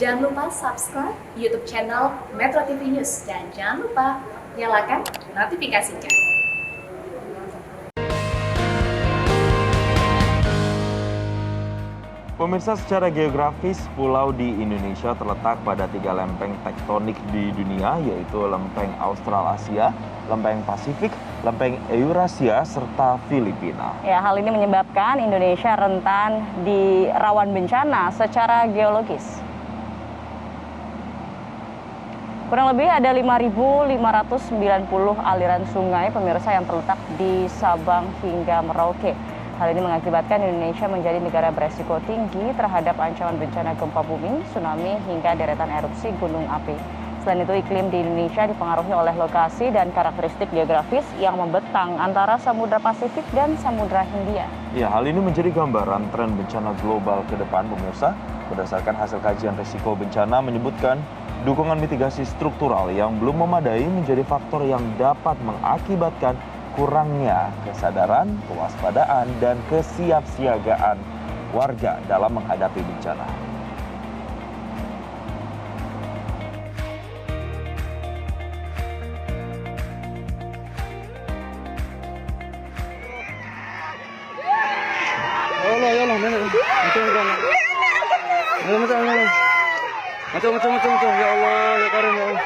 Jangan lupa subscribe YouTube channel Metro TV News dan jangan lupa nyalakan notifikasinya. Pemirsa, secara geografis, pulau di Indonesia terletak pada 3 lempeng tektonik di dunia, yaitu lempeng Australasia, lempeng Pasifik, lempeng Eurasia, serta Filipina. Ya, hal ini menyebabkan Indonesia rentan di rawan bencana secara geologis. Kurang lebih ada 5.590 aliran sungai pemirsa yang terletak di Sabang hingga Merauke. Hal ini mengakibatkan Indonesia menjadi negara beresiko tinggi terhadap ancaman bencana gempa bumi, tsunami, hingga deretan erupsi gunung api. Selain itu, iklim di Indonesia dipengaruhi oleh lokasi dan karakteristik geografis yang membentang antara Samudra Pasifik dan Samudra Hindia. Ya, hal ini menjadi gambaran tren bencana global ke depan, pemirsa. Berdasarkan hasil kajian risiko bencana menyebutkan, dukungan mitigasi struktural yang belum memadai menjadi faktor yang dapat mengakibatkan kurangnya kesadaran, kewaspadaan, dan kesiapsiagaan warga dalam menghadapi bencana. Ya Allah, ya Karim, ya Allah.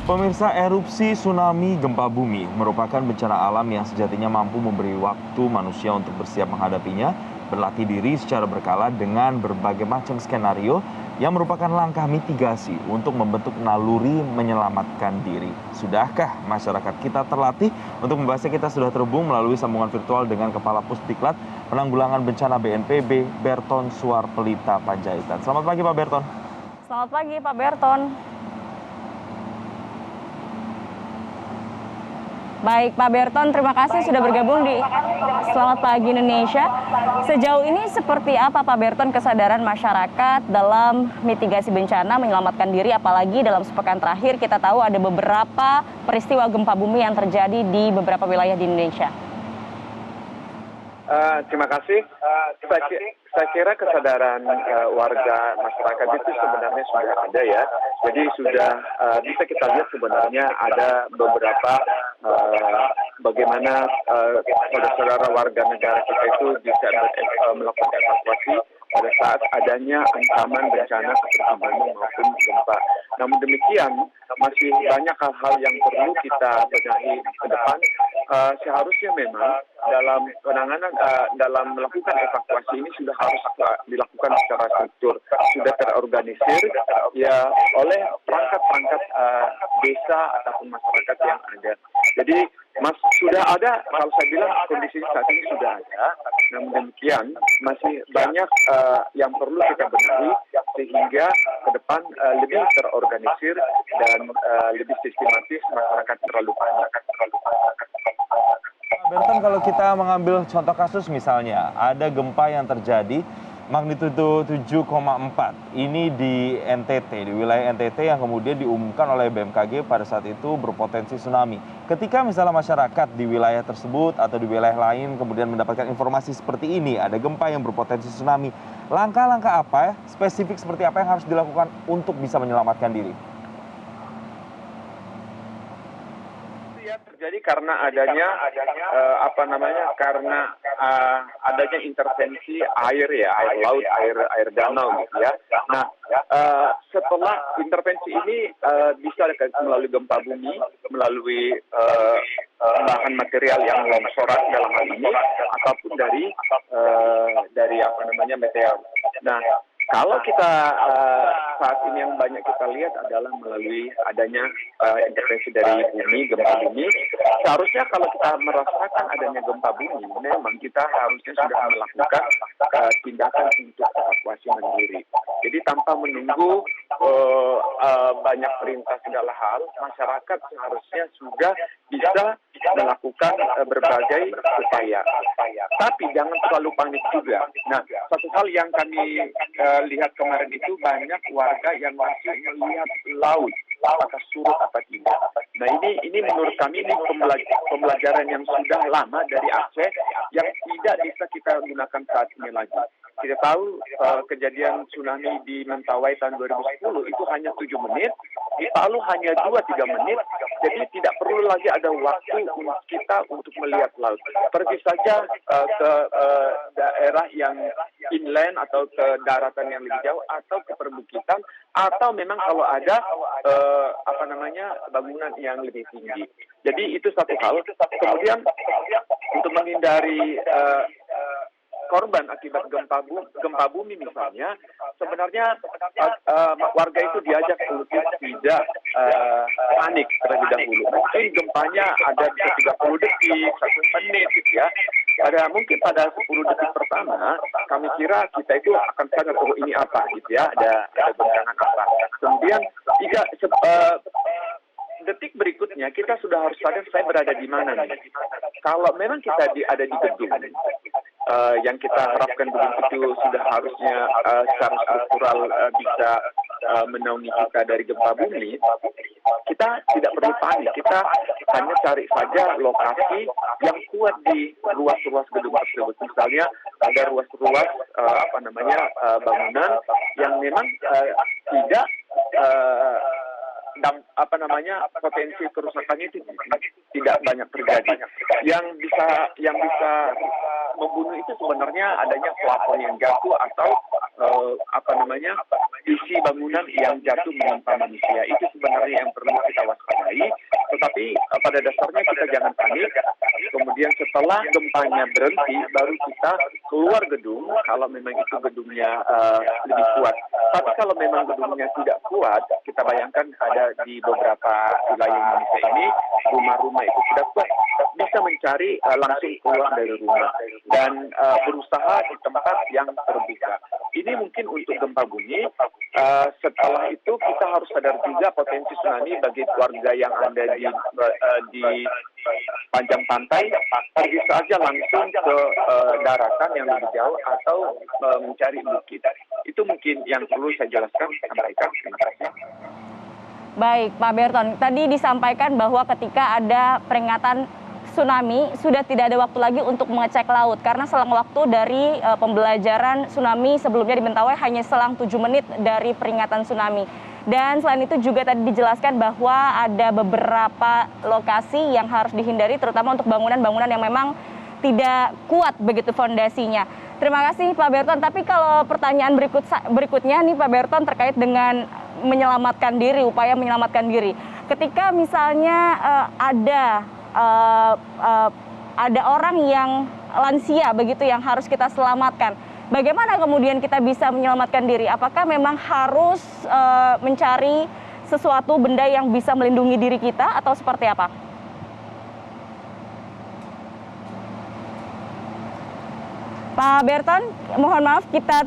Pemirsa, erupsi, tsunami, gempa bumi merupakan bencana alam yang sejatinya mampu memberi waktu manusia untuk bersiap menghadapinya, berlatih diri secara berkala dengan berbagai macam skenario yang merupakan langkah mitigasi untuk membentuk naluri menyelamatkan diri. Sudahkah masyarakat kita terlatih? Untuk membahasnya kita sudah terhubung melalui sambungan virtual dengan Kepala Pusdiklat Penanggulangan Bencana BNPB, Berton Suarpelita Panjaitan. Selamat pagi, Pak Berton. Selamat pagi, Pak Berton. Baik, Pak Berton, terima kasih sudah bergabung di Selamat Pagi Indonesia. Sejauh ini seperti apa, Pak Berton, kesadaran masyarakat dalam mitigasi bencana, menyelamatkan diri, apalagi dalam sepekan terakhir kita tahu ada beberapa peristiwa gempa bumi yang terjadi di beberapa wilayah di Indonesia. Terima kasih. Saya kira kesadaran warga masyarakat itu sebenarnya sudah ada ya. Jadi sudah bisa kita lihat sebenarnya ada beberapa bagaimana saudara-saudara warga negara kita itu bisa melakukan evakuasi pada saat adanya ancaman bencana seperti gunung maupun gempa. Namun demikian, masih banyak hal-hal yang perlu kita benahi ke depan. Seharusnya memang dalam penanganan, dalam melakukan evakuasi ini sudah harus dilakukan secara struktur, sudah terorganisir ya oleh perangkat-perangkat desa ataupun masyarakat yang ada. Jadi sudah ada, kalau saya bilang kondisinya saat ini sudah ada, namun demikian masih banyak yang perlu kita benahi sehingga ke depan lebih terorganisir dan lebih sistematis, masyarakat terlalu banyak. Berton, kalau kita mengambil contoh kasus misalnya, ada gempa yang terjadi magnitudo 7,4. Ini di NTT, di wilayah NTT yang kemudian diumumkan oleh BMKG pada saat itu berpotensi tsunami. Ketika misalnya masyarakat di wilayah tersebut atau di wilayah lain kemudian mendapatkan informasi seperti ini, ada gempa yang berpotensi tsunami, langkah-langkah apa ya, spesifik seperti apa yang harus dilakukan untuk bisa menyelamatkan diri? Terjadi karena adanya karena adanya intervensi air ya, air laut, air danau gitu ya. Nah, setelah intervensi ini bisa melalui gempa bumi, melalui bahan material yang longsoran dalam hal ini, ataupun dari meteor. Nah, Kalau kita saat ini yang banyak kita lihat adalah melalui adanya intervensi dari bumi, gempa bumi. Seharusnya kalau kita merasakan adanya gempa bumi, memang kita harusnya sudah melakukan tindakan untuk evakuasi mandiri. Jadi tanpa menunggu banyak perintah segala hal, masyarakat seharusnya sudah bisa melakukan berbagai upaya. Tapi jangan terlalu panik juga. Nah, satu hal yang kami lihat kemarin itu banyak warga yang masih melihat laut, apakah surut apa tidak. Nah, ini menurut kami ini pembelajaran yang sudah lama dari Aceh yang tidak bisa kita gunakan saat ini lagi. Kita tahu kejadian tsunami di Mentawai tahun 2010 itu hanya 7 menit, di Palu hanya 2-3 menit, jadi tidak perlu lagi ada waktu untuk kita untuk melihat laut. Pergi saja ke daerah yang inland atau ke daratan yang lebih jauh atau ke perbukitan atau memang kalau ada bangunan yang lebih tinggi. Jadi itu satu hal. Kemudian untuk menghindari korban akibat gempa bumi misalnya, sebenarnya warga itu diajak untuk tidak panik terlebih dahulu. Mungkin gempanya ada bisa 30 detik, 1 menit gitu ya. Mungkin pada 10 detik pertama, kami kira kita itu akan sadar, oh ini apa gitu ya, ada goncangan apa. Kemudian 3 detik berikutnya kita sudah harus sadar saya berada di mana nih. Kalau memang kita ada di gedung, yang kita harapkan gedung itu sudah harusnya secara struktural bisa menaungi kita dari gempa bumi, kita tidak perlu panik. Kita hanya cari saja lokasi yang kuat di ruas-ruas gedung tersebut. Misalnya ada ruas-ruas bangunan yang memang tidak potensi kerusakannya itu tidak banyak terjadi. Yang bisa membunuh itu sebenarnya adanya plafon yang jatuh atau isi bangunan yang jatuh menimpa manusia. Itu sebenarnya yang perlu kita waspadai. Tetapi pada dasarnya kita jangan panik. Kemudian setelah gempanya berhenti, baru kita keluar gedung kalau memang itu gedungnya lebih kuat. Tapi kalau memang gedungnya tidak kuat, kita bayangkan ada di beberapa wilayah Indonesia ini rumah-rumah itu tidak kuat, bisa mencari langsung keluar dari rumah dan berusaha di tempat yang terbuka. Ini mungkin untuk gempa bumi. Setelah itu kita harus sadar juga potensi tsunami bagi warga yang ada di panjang pantai, pergi saja langsung ke daratan yang lebih jauh atau mencari bukit. Itu mungkin yang perlu saya jelaskan, sampaikan. Terima kasih. Baik, Pak Berton. Tadi disampaikan bahwa ketika ada peringatan tsunami, sudah tidak ada waktu lagi untuk mengecek laut. Karena selang waktu dari pembelajaran tsunami sebelumnya di Mentawai hanya selang 7 menit dari peringatan tsunami. Dan selain itu juga tadi dijelaskan bahwa ada beberapa lokasi yang harus dihindari, terutama untuk bangunan-bangunan yang memang tidak kuat begitu fondasinya. Terima kasih Pak Berton. Tapi kalau pertanyaan berikutnya nih Pak Berton terkait dengan menyelamatkan diri, upaya menyelamatkan diri. Ketika misalnya ada orang yang lansia begitu yang harus kita selamatkan, bagaimana kemudian kita bisa menyelamatkan diri? Apakah memang harus mencari sesuatu benda yang bisa melindungi diri kita atau seperti apa? Pak Berton, mohon maaf kita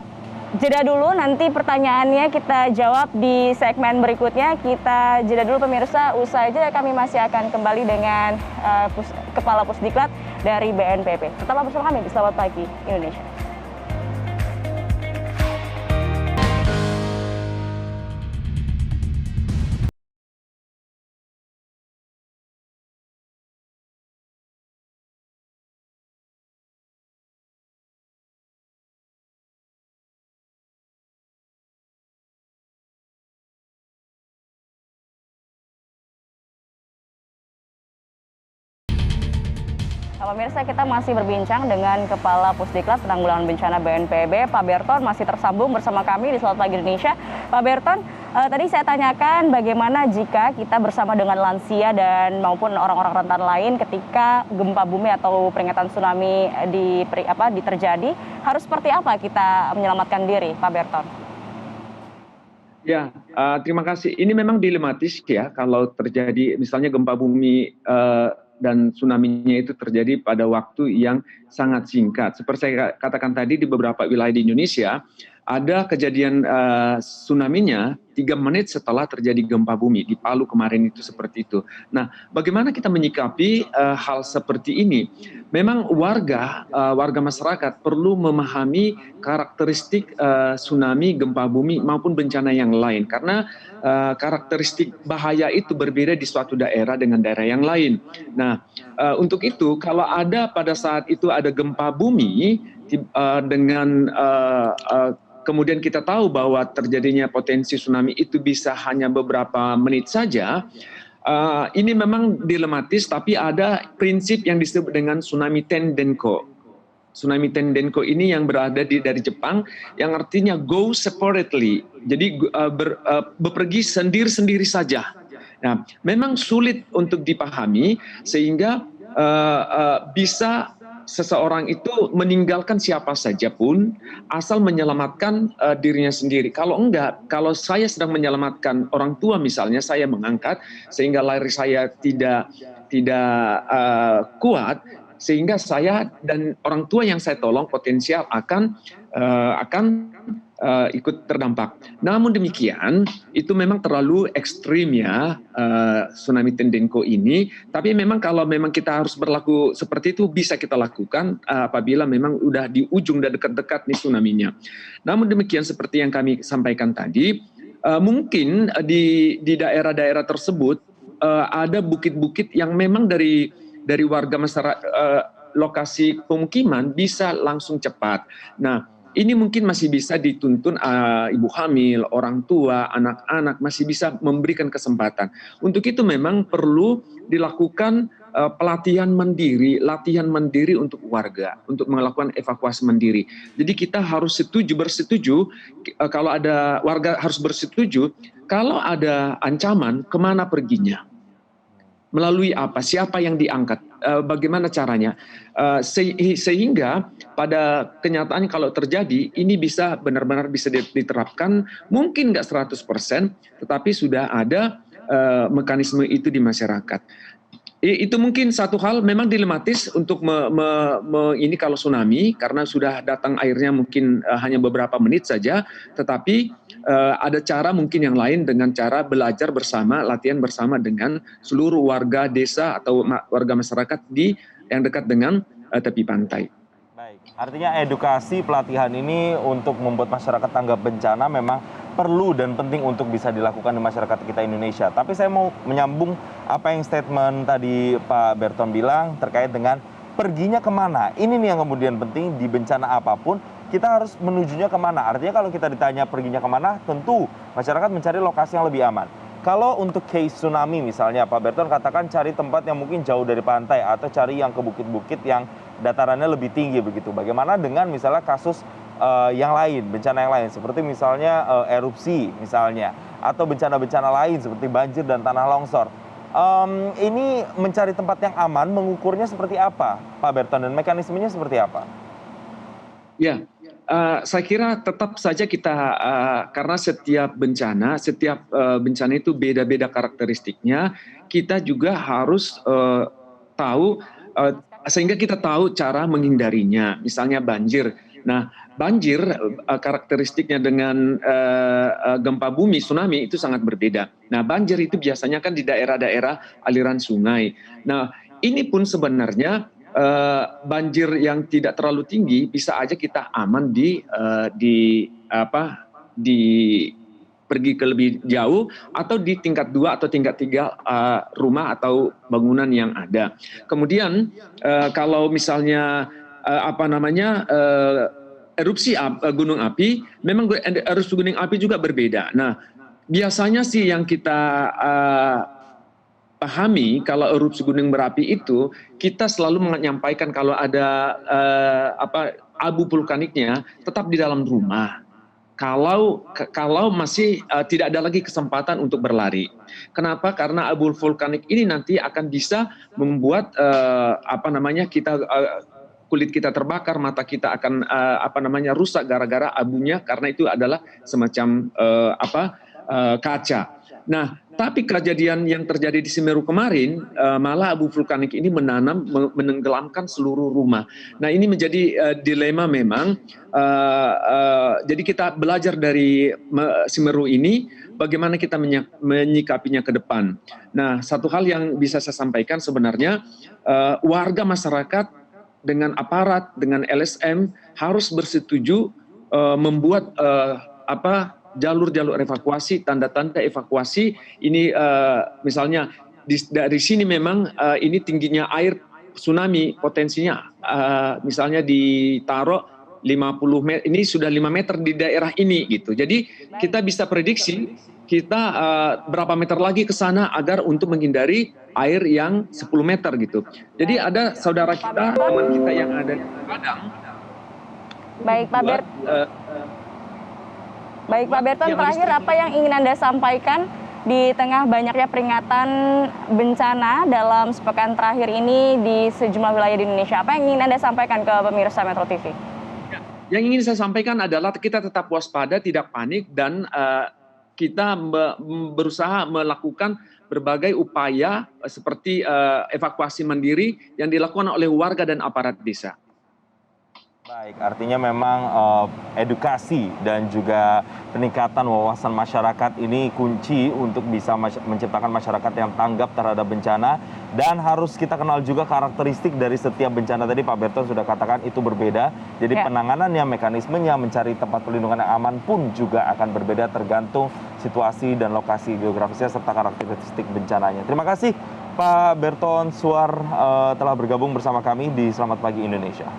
jeda dulu, nanti pertanyaannya kita jawab di segmen berikutnya. Kita jeda dulu pemirsa, usai jeda kami masih akan kembali dengan Kepala Pusdiklat dari BNPB. Tetaplah bersama kami di Selamat Pagi Indonesia. Nah, pemirsa, kita masih berbincang dengan Kepala Pusdiklat Penanggulangan Bencana BNPB, Pak Berton, masih tersambung bersama kami di Selamat Pagi Indonesia. Pak Berton, tadi saya tanyakan bagaimana jika kita bersama dengan lansia dan maupun orang-orang rentan lain ketika gempa bumi atau peringatan tsunami terjadi, harus seperti apa kita menyelamatkan diri, Pak Berton? Ya, terima kasih. Ini memang dilematis ya kalau terjadi misalnya gempa bumi dan tsunami-nya itu terjadi pada waktu yang sangat singkat. Seperti saya katakan tadi, di beberapa wilayah di Indonesia ada kejadian tsunami-nya 3 menit setelah terjadi gempa bumi. Di Palu kemarin itu seperti itu. Nah, bagaimana kita menyikapi hal seperti ini? Memang warga masyarakat perlu memahami karakteristik tsunami, gempa bumi maupun bencana yang lain, karena karakteristik bahaya itu berbeda di suatu daerah dengan daerah yang lain. Nah, untuk itu kalau ada pada saat itu ada gempa bumi dengan kemudian kita tahu bahwa terjadinya potensi tsunami itu bisa hanya beberapa menit saja. Ini memang dilematis, tapi ada prinsip yang disebut dengan tsunami tendenko. Tsunami tendenko ini yang berada dari Jepang, yang artinya go separately, jadi bepergi sendiri-sendiri saja. Nah, memang sulit untuk dipahami sehingga bisa seseorang itu meninggalkan siapa saja pun asal menyelamatkan dirinya sendiri. Kalau enggak, kalau saya sedang menyelamatkan orang tua misalnya, saya mengangkat sehingga lari saya tidak kuat, sehingga saya dan orang tua yang saya tolong potensial akan ikut terdampak. Namun demikian, itu memang terlalu ekstrim ya tsunami tendenko ini. Tapi memang kalau memang kita harus berlaku seperti itu bisa kita lakukan apabila memang udah di ujung dan dekat-dekat nih tsunami-nya. Namun demikian seperti yang kami sampaikan tadi, mungkin di daerah-daerah tersebut ada bukit-bukit yang memang dari warga masyarakat lokasi pemukiman bisa langsung cepat. Nah, ini mungkin masih bisa dituntun ibu hamil, orang tua, anak-anak masih bisa memberikan kesempatan. Untuk itu memang perlu dilakukan latihan mandiri untuk warga, untuk melakukan evakuasi mandiri. Jadi kita harus bersetuju, kalau ada warga harus bersetuju, kalau ada ancaman, kemana perginya? Melalui apa? Siapa yang diangkat? Bagaimana caranya? Sehingga pada kenyataannya kalau terjadi, ini bisa benar-benar bisa diterapkan, mungkin nggak 100%, tetapi sudah ada mekanisme itu di masyarakat. Itu mungkin satu hal memang dilematis untuk ini kalau tsunami, karena sudah datang airnya mungkin hanya beberapa menit saja, tetapi ada cara mungkin yang lain dengan cara belajar bersama, latihan bersama dengan seluruh warga desa atau warga masyarakat yang dekat dengan tepi pantai. Baik, artinya edukasi pelatihan ini untuk membuat masyarakat tanggap bencana memang perlu dan penting untuk bisa dilakukan di masyarakat kita Indonesia. Tapi saya mau menyambung apa yang statement tadi Pak Berton bilang terkait dengan perginya kemana. Ini nih yang kemudian penting di bencana apapun, kita harus menujunya kemana. Artinya kalau kita ditanya perginya kemana, tentu masyarakat mencari lokasi yang lebih aman. Kalau untuk case tsunami misalnya, Pak Berton katakan cari tempat yang mungkin jauh dari pantai atau cari yang ke bukit-bukit yang datarannya lebih tinggi begitu. Bagaimana dengan misalnya kasus yang lain, bencana yang lain seperti misalnya erupsi misalnya, atau bencana-bencana lain seperti banjir dan tanah longsor. Ini mencari tempat yang aman, mengukurnya seperti apa, Pak Berton, dan mekanismenya seperti apa? Ya, saya kira tetap saja kita karena setiap bencana itu beda-beda karakteristiknya, kita juga harus tahu sehingga kita tahu cara menghindarinya. Misalnya banjir. Nah, banjir karakteristiknya dengan gempa bumi, tsunami itu sangat berbeda. Nah, banjir itu biasanya kan di daerah-daerah aliran sungai. Nah, ini pun sebenarnya banjir yang tidak terlalu tinggi bisa aja kita aman pergi ke lebih jauh atau di tingkat 2 atau tingkat 3 rumah atau bangunan yang ada. Kemudian kalau misalnya erupsi gunung api, memang erupsi gunung api juga berbeda. Nah, biasanya sih yang kita pahami kalau erupsi gunung berapi itu, kita selalu menyampaikan kalau ada abu vulkaniknya tetap di dalam rumah. Kalau masih tidak ada lagi kesempatan untuk berlari. Kenapa? Karena abu vulkanik ini nanti akan bisa membuat kulit kita terbakar, mata kita akan rusak gara-gara abunya, karena itu adalah semacam kaca. Nah, tapi kejadian yang terjadi di Semeru kemarin, malah abu vulkanik ini menenggelamkan seluruh rumah. Nah, ini menjadi dilema memang. Jadi kita belajar dari Semeru ini, bagaimana kita menyikapinya ke depan. Nah, satu hal yang bisa saya sampaikan sebenarnya, warga masyarakat dengan aparat, dengan LSM harus bersetuju membuat jalur-jalur evakuasi, tanda-tanda evakuasi. Ini misalnya dari sini memang ini tingginya air tsunami potensinya misalnya ditaruh 50 meter, ini sudah 5 meter di daerah ini gitu. Jadi kita bisa prediksi kita berapa meter lagi ke sana agar untuk menghindari air yang 10 meter gitu. Jadi ada saudara kita, teman kita yang ada di Padang. Baik, Pak Baik, Pak Berton, terakhir apa yang ingin Anda sampaikan di tengah banyaknya peringatan bencana dalam sepekan terakhir ini di sejumlah wilayah di Indonesia? Apa yang ingin Anda sampaikan ke pemirsa Metro TV? Yang ingin saya sampaikan adalah kita tetap waspada, tidak panik, dan kita berusaha melakukan berbagai upaya seperti evakuasi mandiri yang dilakukan oleh warga dan aparat desa. Baik, artinya memang edukasi dan juga peningkatan wawasan masyarakat ini kunci untuk bisa menciptakan masyarakat yang tanggap terhadap bencana, dan harus kita kenal juga karakteristik dari setiap bencana. Tadi Pak Berton sudah katakan itu berbeda, jadi penanganannya, mekanismenya, mencari tempat perlindungan yang aman pun juga akan berbeda tergantung situasi dan lokasi geografisnya serta karakteristik bencananya. Terima kasih Pak Berton Suar telah bergabung bersama kami di Selamat Pagi Indonesia.